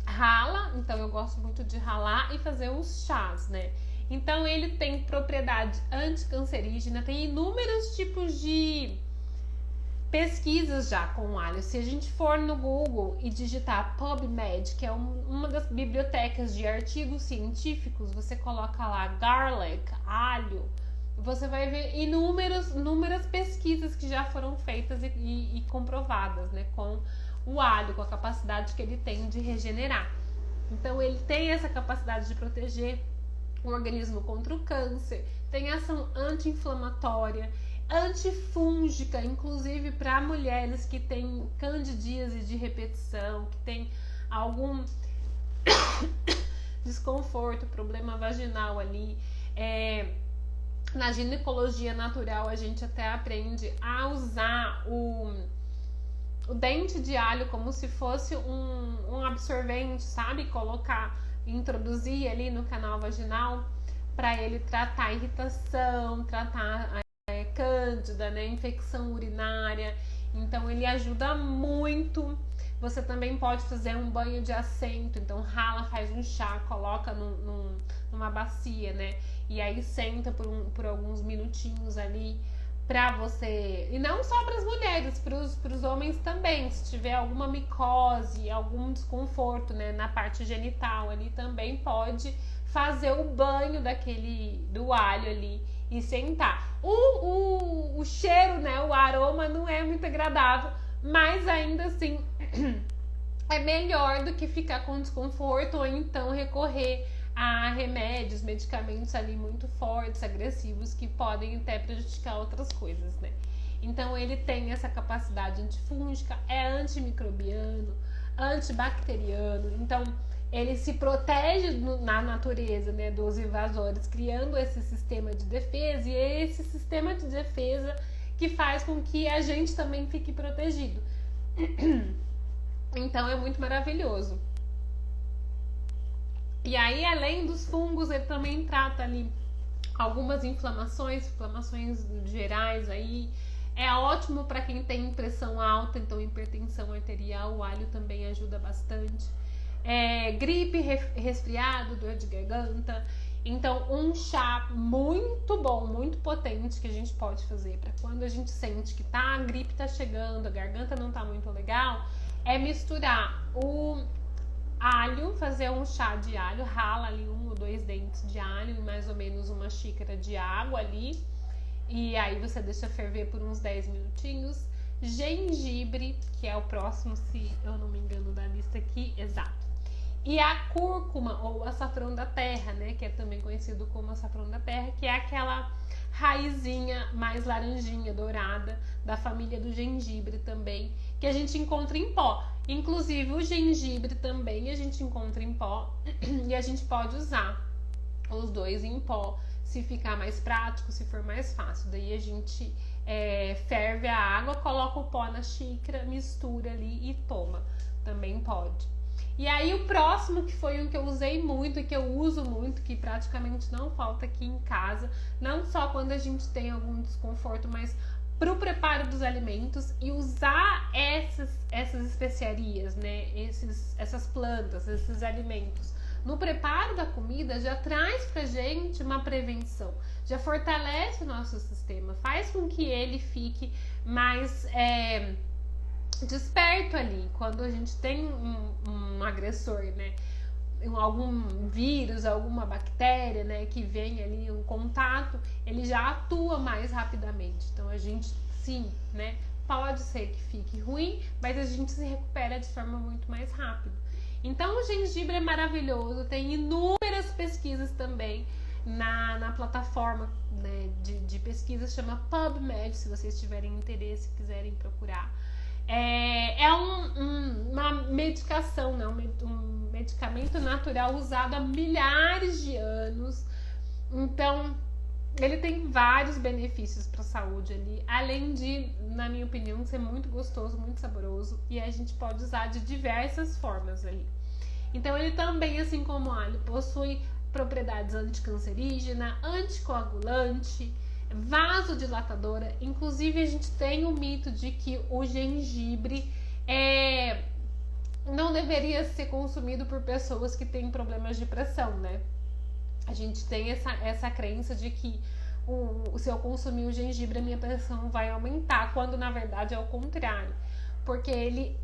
rala, então eu gosto muito de ralar e fazer os chás, né? Então ele tem propriedade anticancerígena, tem inúmeros tipos de pesquisas já com alho. Se a gente for no Google e digitar PubMed, que é uma das bibliotecas de artigos científicos, você coloca lá garlic, alho, você vai ver inúmeras pesquisas que já foram feitas e comprovadas, né, com o alho, com a capacidade que ele tem de regenerar. Então ele tem essa capacidade de proteger o organismo contra o câncer, tem ação anti-inflamatória, antifúngica, inclusive para mulheres que têm candidíase de repetição, que tem algum desconforto, problema vaginal ali. Na ginecologia natural a gente até aprende a usar o dente de alho como se fosse um absorvente, sabe? Introduzir ali no canal vaginal para ele tratar a irritação, tratar a cândida, né? Infecção urinária. Então ele ajuda muito. Você também pode fazer um banho de assento, então rala, faz um chá, coloca numa bacia, né? E aí senta por alguns minutinhos ali pra você. E não só para as mulheres, para os homens também. Se tiver alguma micose, algum desconforto, né, na parte genital ali, também pode fazer o banho do alho ali e sentar. O cheiro, né, o aroma não é muito agradável, mas ainda assim é melhor do que ficar com desconforto ou então recorrer a remédios, medicamentos ali muito fortes, agressivos, que podem até prejudicar outras coisas, né? Então ele tem essa capacidade antifúngica, é antimicrobiano, antibacteriano, então ele se protege na natureza, né, dos invasores, criando esse sistema de defesa, e é esse sistema de defesa que faz com que a gente também fique protegido. Então é muito maravilhoso. E aí, além dos fungos, ele também trata ali algumas inflamações gerais aí. É ótimo para quem tem pressão alta, então hipertensão arterial, o alho também ajuda bastante. Gripe, resfriado, dor de garganta. Então, um chá muito bom, muito potente que a gente pode fazer para quando a gente sente que a gripe tá chegando, a garganta não tá muito legal, é misturar o alho, fazer um chá de alho, rala ali 1 ou 2 dentes de alho e mais ou menos uma xícara de água ali, e aí você deixa ferver por uns 10 minutinhos. Gengibre, que é o próximo, se eu não me engano da lista aqui, exato. E a cúrcuma, ou açafrão da terra, né, que é também conhecido como açafrão da terra, que é aquela raizinha mais laranjinha, dourada, da família do gengibre também, que a gente encontra em pó. Inclusive o gengibre também a gente encontra em pó e a gente pode usar os dois em pó, se ficar mais prático, se for mais fácil. Daí a gente ferve a água, coloca o pó na xícara, mistura ali e toma. Também pode. E aí o próximo, que foi um que eu usei muito e que eu uso muito, que praticamente não falta aqui em casa, não só quando a gente tem algum desconforto, mas para o preparo dos alimentos, e usar essas especiarias, né, essas plantas, esses alimentos no preparo da comida, já traz pra gente uma prevenção, já fortalece o nosso sistema, faz com que ele fique mais desperto ali, quando a gente tem um agressor, né, algum vírus, alguma bactéria, né, que vem ali, um contato, ele já atua mais rapidamente. Então a gente, sim, né, pode ser que fique ruim, mas a gente se recupera de forma muito mais rápida. Então o gengibre é maravilhoso, tem inúmeras pesquisas também na plataforma, né, de pesquisa, chama PubMed, se vocês tiverem interesse, quiserem procurar. Uma medicação, né? Um medicamento natural usado há milhares de anos. Então, ele tem vários benefícios para a saúde ali, além de, na minha opinião, ser muito gostoso, muito saboroso, e a gente pode usar de diversas formas ali. Então, ele também, assim como o alho, possui propriedades anticancerígena, anticoagulante, vasodilatadora. Inclusive a gente tem o mito de que o gengibre não deveria ser consumido por pessoas que têm problemas de pressão, né? A gente tem essa crença de que se eu consumir o gengibre, a minha pressão vai aumentar, quando na verdade é o contrário. Porque ele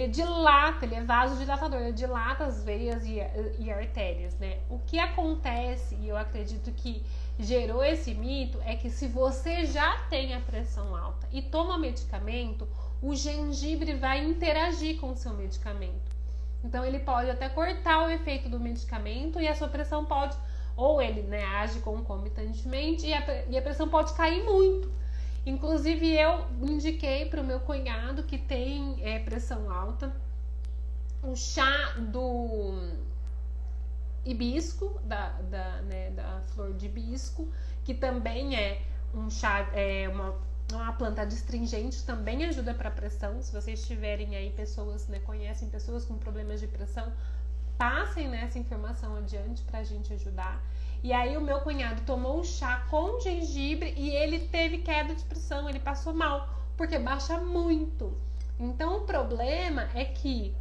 dilata, ele é vasodilatador, ele dilata as veias e artérias, né? O que acontece, e eu acredito que gerou esse mito, é que se você já tem a pressão alta e toma medicamento, o gengibre vai interagir com o seu medicamento. Então ele pode até cortar o efeito do medicamento e a sua pressão pode, ou ele, né, age concomitantemente e a pressão pode cair muito. Inclusive eu indiquei para o meu cunhado que tem pressão alta o chá do hibisco, da flor de hibisco, que também é um chá, uma planta adstringente, também ajuda para pressão. Se vocês tiverem aí pessoas, né, conhecem pessoas com problemas de pressão, passem, né, essa informação adiante para a gente ajudar. E aí o meu cunhado tomou um chá com gengibre e ele teve queda de pressão, ele passou mal, porque baixa muito. Então o problema é que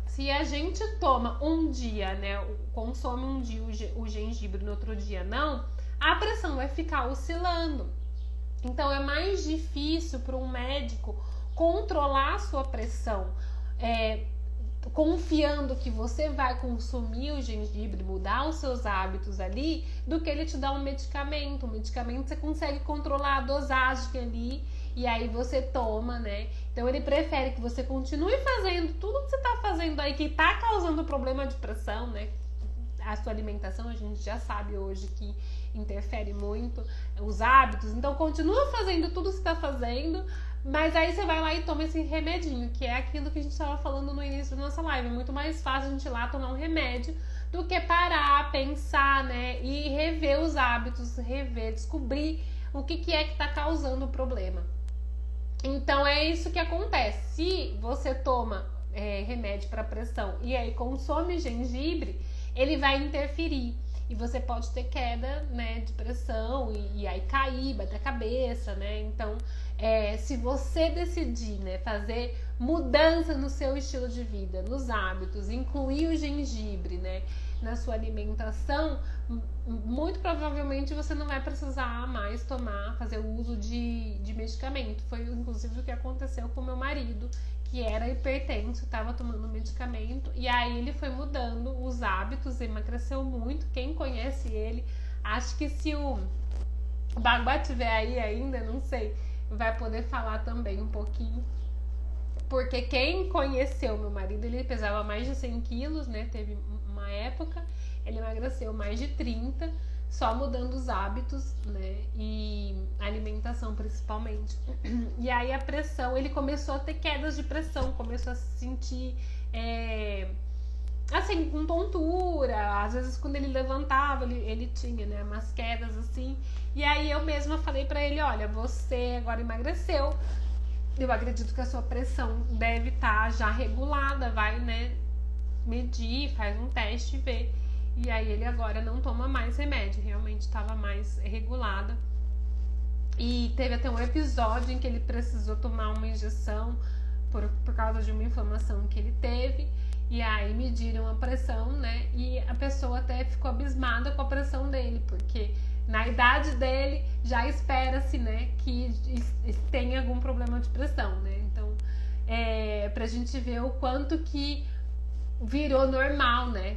se a gente toma um dia, né, consome um dia o gengibre, no outro dia não, a pressão vai ficar oscilando. Então é mais difícil para um médico controlar a sua pressão, confiando que você vai consumir o gengibre, mudar os seus hábitos ali, do que ele te dar um medicamento. O medicamento você consegue controlar a dosagem ali e aí você toma, né? Então ele prefere que você continue fazendo tudo que você tá fazendo aí, que tá causando problema de pressão, né? A sua alimentação, a gente já sabe hoje que interfere muito, os hábitos. Então continua fazendo tudo que você tá fazendo, mas aí você vai lá e toma esse remedinho, que é aquilo que a gente estava falando no início da nossa live. É muito mais fácil a gente ir lá tomar um remédio do que parar, pensar, né? E rever os hábitos, descobrir o que é que está causando o problema. Então é isso que acontece. Se você toma remédio para pressão e aí consome gengibre, ele vai interferir. E você pode ter queda, né, de pressão e aí cair, bater a cabeça, né? Então, se você decidir, né, fazer mudança no seu estilo de vida, nos hábitos, incluir o gengibre, né, na sua alimentação, muito provavelmente você não vai precisar mais fazer o uso de medicamento. Foi inclusive o que aconteceu com meu marido, que era hipertenso, estava tomando medicamento, e aí ele foi mudando os hábitos, emagreceu muito. Quem conhece ele, acho que se o Baguá tiver aí ainda, não sei, vai poder falar também um pouquinho, porque quem conheceu meu marido, ele pesava mais de 100 quilos, né, teve uma época, ele emagreceu mais de 30, só mudando os hábitos, né, e alimentação principalmente. E aí a pressão, ele começou a ter quedas de pressão, começou a se sentir, assim, com tontura, às vezes quando ele levantava, ele tinha, né, umas quedas assim, e aí eu mesma falei pra ele, olha, você agora emagreceu, eu acredito que a sua pressão deve estar já regulada, vai, né, medir, faz um teste e vê. E aí ele agora não toma mais remédio, realmente estava mais regulada. E teve até um episódio em que ele precisou tomar uma injeção por causa de uma inflamação que ele teve. E aí mediram a pressão, né? E a pessoa até ficou abismada com a pressão dele, porque na idade dele já espera-se, né, que tenha algum problema de pressão, né? Então, pra gente ver o quanto que virou normal, né?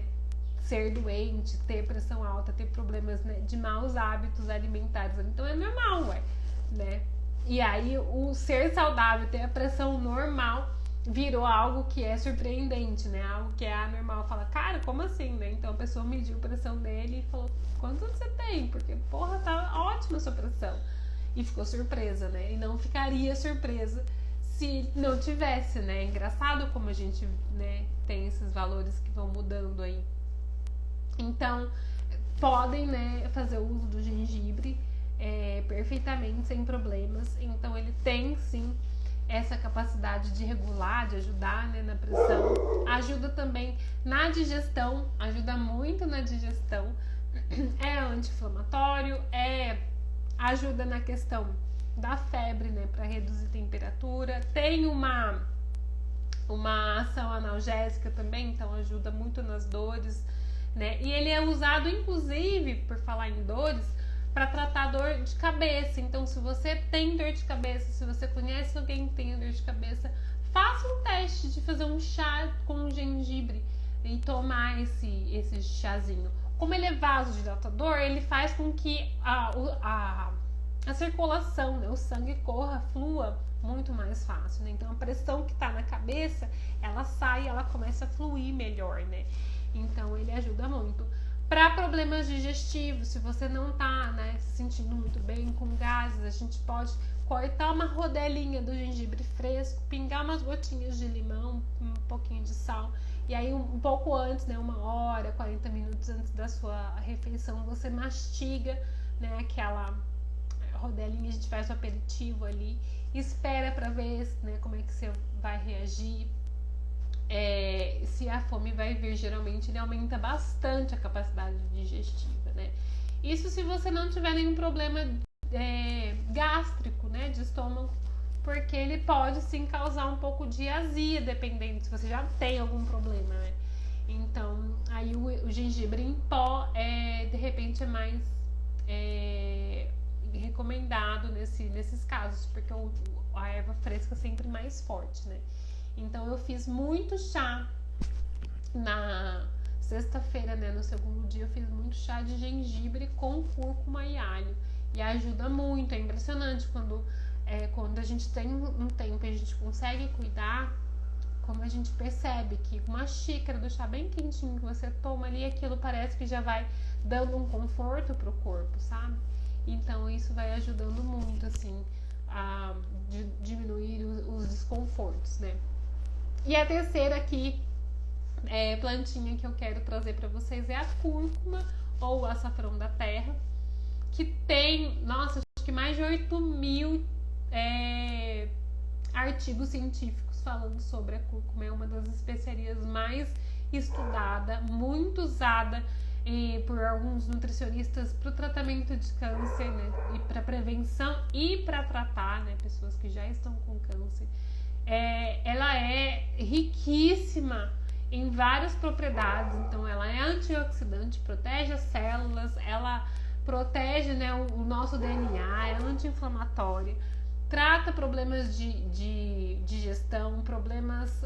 Ser doente, ter pressão alta, ter problemas, né, de maus hábitos alimentares. Então é normal, né? E aí o ser saudável, ter a pressão normal, virou algo que é surpreendente, né? Algo que é anormal. Fala, cara, como assim, né? Então a pessoa mediu a pressão dele e falou, quanto você tem? Porque, porra, tá ótima a sua pressão. E ficou surpresa, né? E não ficaria surpresa se não tivesse, né? É engraçado como a gente, né, tem esses valores que vão mudando aí. Então, podem, né, fazer o uso do gengibre perfeitamente, sem problemas. Então, ele tem, sim, essa capacidade de regular, de ajudar, né, na pressão. Ajuda também na digestão, ajuda muito na digestão. É anti-inflamatório, ajuda na questão da febre, né, para reduzir temperatura. Tem uma ação analgésica também, então ajuda muito nas dores. né? E ele é usado, inclusive, por falar em dores, para tratar dor de cabeça. Então, se você tem dor de cabeça, se você conhece alguém que tem dor de cabeça, faça um teste de fazer um chá com gengibre e tomar esse chazinho. Como ele é vasodilatador, ele faz com que a circulação, né, o sangue flua muito mais fácil, né? Então a pressão que tá na cabeça, ela sai, ela começa a fluir melhor, né? Então ele ajuda muito. Para problemas digestivos, se você não tá, né, se sentindo muito bem com gases, a gente pode cortar uma rodelinha do gengibre fresco, pingar umas gotinhas de limão, um pouquinho de sal, e aí um pouco antes, né, 1 hora, 40 minutos antes da sua refeição, você mastiga, né, aquela rodelinha, a gente faz o aperitivo ali, espera para ver, né, como é que você vai reagir. Se a fome vai vir, geralmente ele aumenta bastante a capacidade digestiva, né? Isso se você não tiver nenhum problema gástrico, né, de estômago, porque ele pode sim causar um pouco de azia, dependendo se você já tem algum problema, né? Então, aí o gengibre em pó de repente é mais recomendado nesses casos, porque a erva fresca é sempre mais forte, né? Então eu fiz muito chá na sexta-feira, né? No segundo dia eu fiz muito chá de gengibre com cúrcuma e alho. E ajuda muito, é impressionante quando a gente tem um tempo e a gente consegue cuidar, como a gente percebe que uma xícara do chá bem quentinho que você toma ali, aquilo parece que já vai dando um conforto pro corpo, sabe? Então isso vai ajudando muito, assim, a diminuir os desconfortos, né? E a terceira aqui, plantinha que eu quero trazer para vocês é a cúrcuma ou açafrão da terra, que tem, nossa, acho que mais de 8.000 artigos científicos falando sobre a cúrcuma. É uma das especiarias mais estudada, muito usada por alguns nutricionistas para o tratamento de câncer, né? E para prevenção e para tratar, né, pessoas que já estão com câncer. Ela é riquíssima em várias propriedades. Então ela é antioxidante, protege as células, ela protege, né, o nosso DNA, é anti-inflamatória, trata problemas de digestão, problemas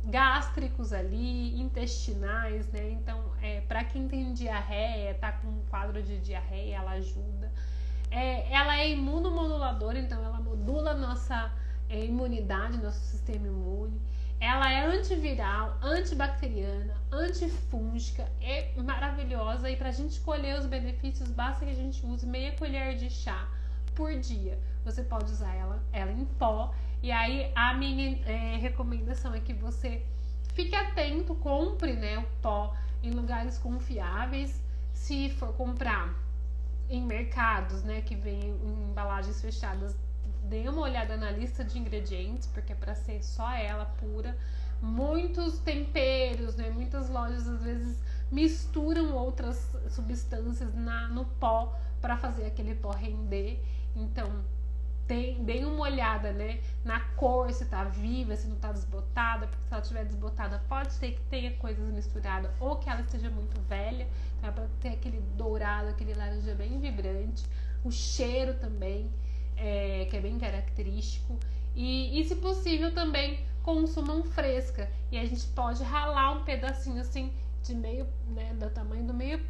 gástricos ali, intestinais, né? Então, para quem tem diarreia, tá com um quadro de diarreia, ela ajuda. Ela é imunomoduladora, então ela modula a nossa imunidade, nosso sistema imune. Ela é antiviral, antibacteriana, antifúngica, é maravilhosa. E pra gente colher os benefícios, basta que a gente use meia colher de chá por dia. Você pode usar ela em pó. E aí a minha recomendação é que você fique atento, compre, né, o pó em lugares confiáveis. Se for comprar em mercados, né, que vem em embalagens fechadas, dê uma olhada na lista de ingredientes, porque é para ser só ela pura. Muitos temperos, né, muitas lojas às vezes misturam outras substâncias no pó para fazer aquele pó render. Então deem uma olhada, né, na cor, se tá viva, se não tá desbotada, porque se ela estiver desbotada pode ser que tenha coisas misturadas ou que ela esteja muito velha, tá? Para ter aquele dourado, aquele laranja bem vibrante, o cheiro também, que é bem característico, e se possível também consumam fresca, e a gente pode ralar um pedacinho assim de meio, né, do tamanho do meio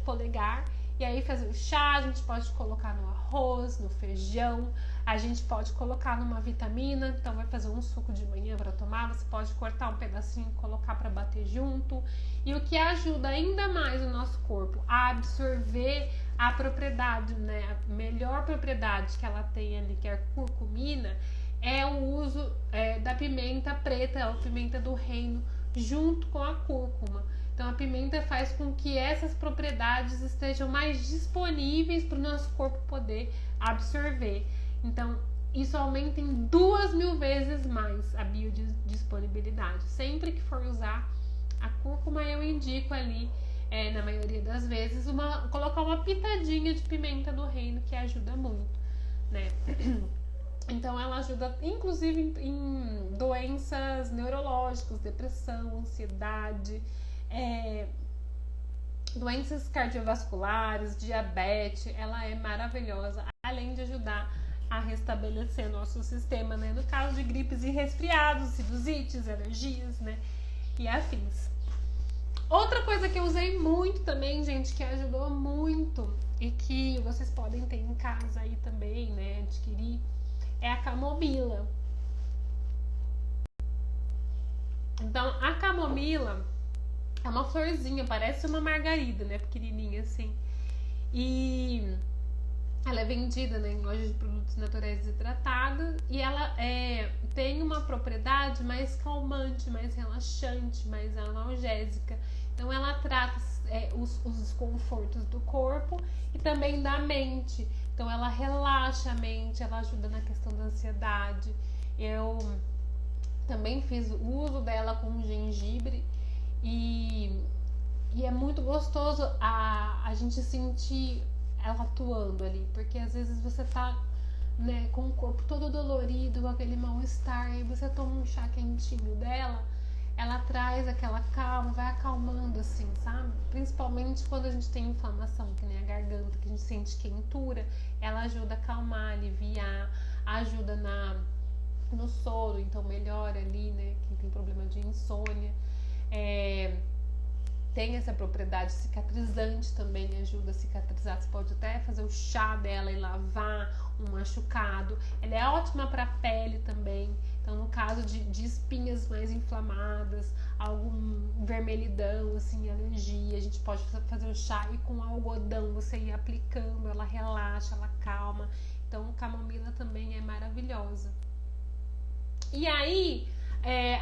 polegar, e aí fazer o chá. A gente pode colocar no arroz, no feijão, a gente pode colocar numa vitamina, então vai fazer um suco de manhã para tomar, você pode cortar um pedacinho e colocar para bater junto. E o que ajuda ainda mais o nosso corpo a absorver a propriedade, né, a melhor propriedade que ela tem ali, que é a curcumina, é o uso da pimenta preta, a pimenta do reino, junto com a cúrcuma. Então a pimenta faz com que essas propriedades estejam mais disponíveis para o nosso corpo poder absorver. Então isso aumenta em 2.000 vezes mais a biodisponibilidade. Sempre que for usar a cúrcuma, eu indico ali, na maioria das vezes, colocar uma pitadinha de pimenta do reino, que ajuda muito, né? Então ela ajuda inclusive em doenças neurológicas, depressão, ansiedade, doenças cardiovasculares, diabetes, ela é maravilhosa, além de ajudar a restabelecer nosso sistema, né? No caso de gripes e resfriados, sinusites, alergias, né? E afins. Outra coisa que eu usei muito também, gente, que ajudou muito e que vocês podem ter em casa aí também, né? Adquirir, é a camomila. Então, a camomila é uma florzinha, parece uma margarida, né? Pequenininha assim. E ela é vendida, né, em lojas de produtos naturais desidratados e ela tem uma propriedade mais calmante, mais relaxante, mais analgésica. Então ela trata os desconfortos do corpo e também da mente. Então ela relaxa a mente, ela ajuda na questão da ansiedade. Eu também fiz o uso dela com gengibre e é muito gostoso a gente sentir ela atuando ali, porque às vezes você tá, né, com o corpo todo dolorido, com aquele mal-estar, e você toma um chá quentinho dela, ela traz aquela calma, vai acalmando assim, sabe? Principalmente quando a gente tem inflamação, que nem a garganta, que a gente sente quentura, ela ajuda a acalmar, aliviar, ajuda no sono, então melhora ali, né, quem tem problema de insônia. Tem essa propriedade cicatrizante também, ajuda a cicatrizar. Você pode até fazer o chá dela e lavar um machucado. Ela é ótima para a pele também. Então, no caso de espinhas mais inflamadas, algum vermelhidão, assim, alergia, a gente pode fazer o chá e com algodão você ir aplicando, ela relaxa, ela calma. Então, camomila também é maravilhosa. E aí,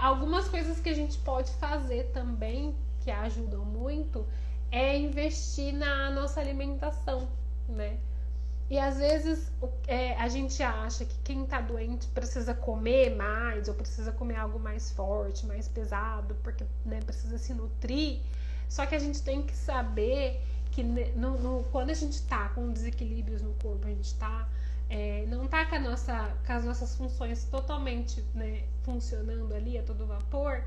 algumas coisas que a gente pode fazer também, que ajudam muito, é investir na nossa alimentação, né? E às vezes a gente acha que quem tá doente precisa comer mais, ou precisa comer algo mais forte, mais pesado, porque, né, precisa se nutrir. Só que a gente tem que saber que quando a gente tá com desequilíbrios no corpo, a gente tá não tá com as nossas funções totalmente, né, funcionando ali a todo vapor,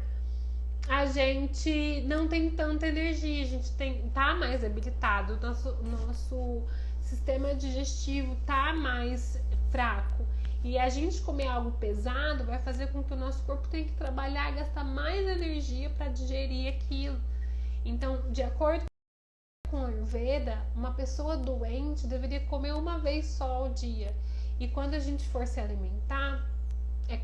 a gente não tem tanta energia, a gente tá mais debilitado, nosso sistema digestivo tá mais fraco. E a gente comer algo pesado vai fazer com que o nosso corpo tenha que trabalhar e gastar mais energia para digerir aquilo. Então, de acordo com a Ayurveda, uma pessoa doente deveria comer uma vez só ao dia. E quando a gente for se alimentar,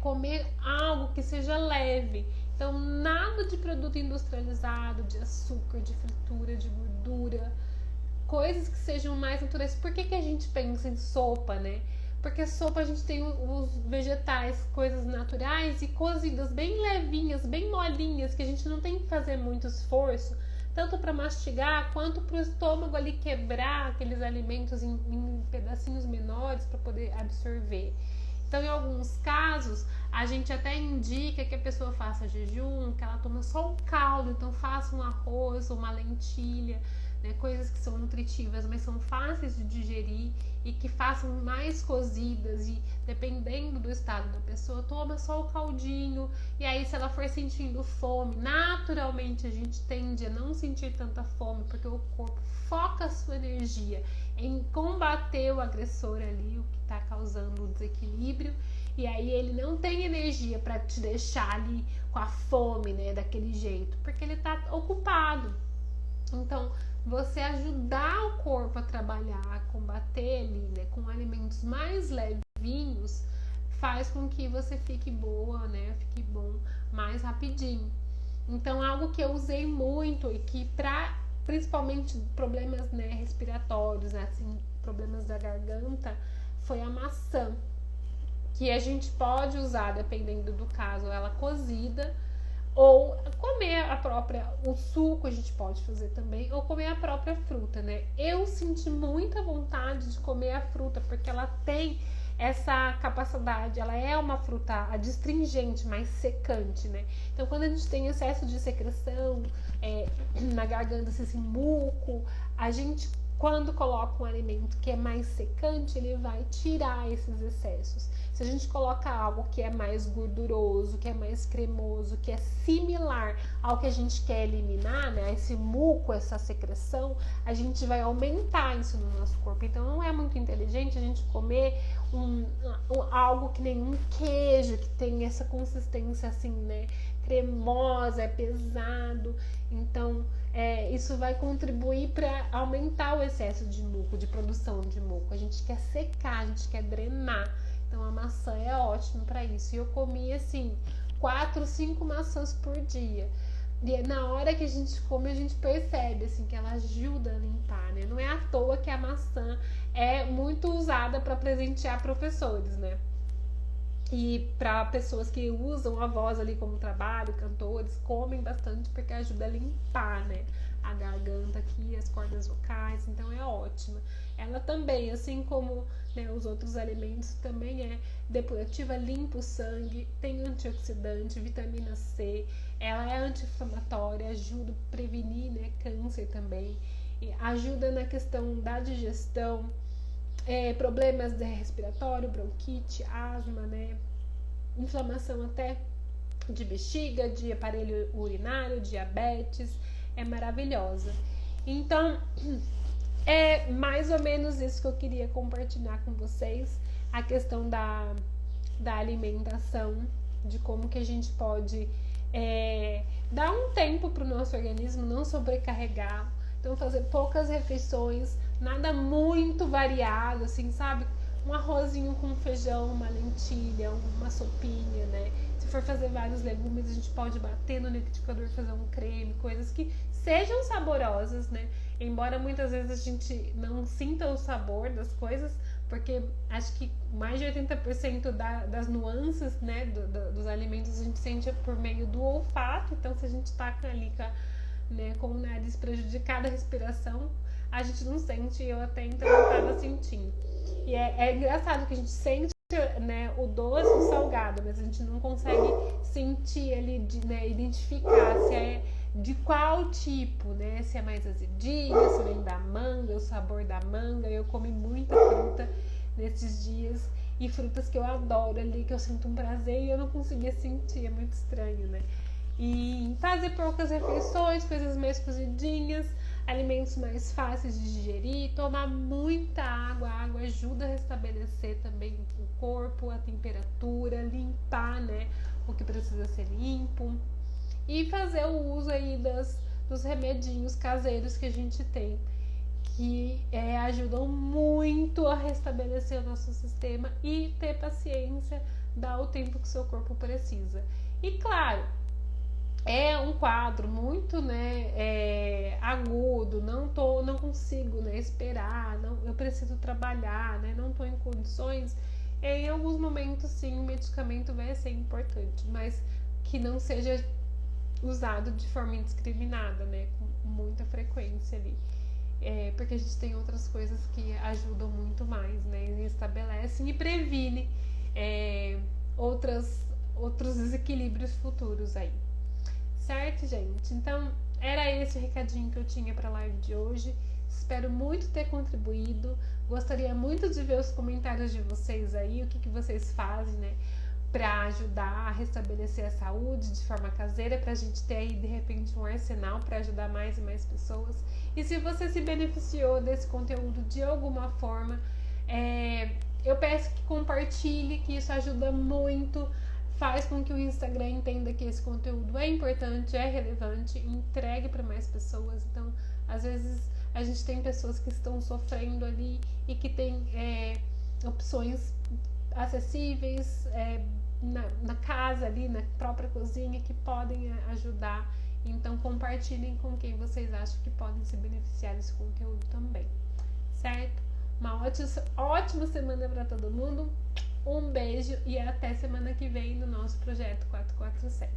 comer algo que seja leve. Então, nada de produto industrializado, de açúcar, de fritura, de gordura, coisas que sejam mais naturais. Por que a gente pensa em sopa, né? Porque sopa a gente tem os vegetais, coisas naturais e cozidas bem levinhas, bem molinhas, que a gente não tem que fazer muito esforço, tanto para mastigar quanto para o estômago ali quebrar aqueles alimentos em pedacinhos menores para poder absorver. Então, em alguns casos, a gente até indica que a pessoa faça jejum, que ela toma só o caldo, então faça um arroz, uma lentilha, né, coisas que são nutritivas, mas são fáceis de digerir e que façam mais cozidas e, dependendo do estado da pessoa, toma só o caldinho. E aí, se ela for sentindo fome, naturalmente a gente tende a não sentir tanta fome, porque o corpo foca a sua energia em combater o agressor ali, o que está causando o desequilíbrio, e aí ele não tem energia para te deixar ali com a fome, né, daquele jeito, porque ele está ocupado. Então, você ajudar o corpo a trabalhar, a combater ali, né, com alimentos mais levinhos, faz com que você fique boa, né, fique bom mais rapidinho. Então, algo que eu usei muito e que principalmente problemas, né, respiratórios, né, assim, problemas da garganta, foi a maçã, que a gente pode usar, dependendo do caso, ela cozida, ou comer o suco a gente pode fazer também, ou comer a própria fruta, né? Eu senti muita vontade de comer a fruta, porque ela tem essa capacidade, ela é uma fruta adstringente, mais secante, né? Então, quando a gente tem excesso de secreção na garganta, assim, muco, a gente quando coloca um alimento que é mais secante, ele vai tirar esses excessos. Se a gente coloca algo que é mais gorduroso, que é mais cremoso, que é similar ao que a gente quer eliminar, né, esse muco, essa secreção, a gente vai aumentar isso no nosso corpo. Então não é muito inteligente a gente comer algo que nem um queijo, que tem essa consistência assim, né, cremosa, é pesado. Então isso vai contribuir para aumentar o excesso de muco, de produção de muco. A gente quer secar, a gente quer drenar. Então a maçã é ótima para isso. E eu comia assim 4, 5 maçãs por dia. E na hora que a gente come, a gente percebe assim que ela ajuda a limpar, né? Não é à toa que a maçã é muito usada para presentear professores, né? E para pessoas que usam a voz ali como trabalho, cantores, comem bastante porque ajuda a limpar, né, a garganta aqui, as cordas vocais, então é ótima. Ela também, assim como, né, os outros alimentos, também é depurativa, limpa o sangue, tem antioxidante, vitamina C, ela é anti-inflamatória, ajuda a prevenir, né, câncer também, e ajuda na questão da digestão, problemas de respiratório, bronquite, asma, né? Inflamação até de bexiga, de aparelho urinário, diabetes, é maravilhosa. Então, é mais ou menos isso que eu queria compartilhar com vocês, a questão da alimentação, de como que a gente pode dar um tempo para o nosso organismo, não sobrecarregar. Então, fazer poucas refeições, nada muito variado, assim, sabe? Um arrozinho com feijão, uma lentilha, uma sopinha, né? Se for fazer vários legumes, a gente pode bater no liquidificador, fazer um creme, coisas que sejam saborosas, né? Embora muitas vezes a gente não sinta o sabor das coisas, porque acho que mais de 80% das nuances, né, dos alimentos a gente sente por meio do olfato. Então, se a gente tá ali com o nariz prejudicado, a respiração, a gente não sente. Eu até então não tava sentindo. E é engraçado que a gente sente, né, o doce e o salgado, mas a gente não consegue sentir ali, né, identificar se é de qual tipo, né, se é mais azedinha, se vem da manga, o sabor da manga. Eu comi muita fruta nesses dias, e frutas que eu adoro ali, que eu sinto um prazer, e eu não conseguia sentir, é muito estranho, né? E fazer poucas refeições, coisas mais cozidinhas, alimentos mais fáceis de digerir, tomar muita água. A água ajuda a restabelecer também o corpo, a temperatura, limpar, né, o que precisa ser limpo, e fazer o uso aí dos remedinhos caseiros que a gente tem, que ajudam muito a restabelecer o nosso sistema, e ter paciência, dar o tempo que o seu corpo precisa. E claro, é um quadro muito, né, agudo, não consigo, né, esperar, eu preciso trabalhar, né, não estou em condições. Em alguns momentos, sim, o medicamento vai ser importante, mas que não seja usado de forma indiscriminada, né, com muita frequência ali. Porque a gente tem outras coisas que ajudam muito mais, né, e estabelecem e previnem outros desequilíbrios futuros aí. Certo, gente? Então, era esse o recadinho que eu tinha para a live de hoje. Espero muito ter contribuído. Gostaria muito de ver os comentários de vocês aí, o que vocês fazem, né, para ajudar a restabelecer a saúde de forma caseira, para a gente ter aí, de repente, um arsenal para ajudar mais e mais pessoas. E se você se beneficiou desse conteúdo de alguma forma, eu peço que compartilhe, que isso ajuda muito, faz com que o Instagram entenda que esse conteúdo é importante, é relevante, entregue para mais pessoas. Então, às vezes, a gente tem pessoas que estão sofrendo ali e que tem opções acessíveis na casa ali, na própria cozinha, que podem ajudar. Então, compartilhem com quem vocês acham que podem se beneficiar desse conteúdo também, certo? Uma ótima semana para todo mundo. Um beijo e até semana que vem no nosso projeto 447.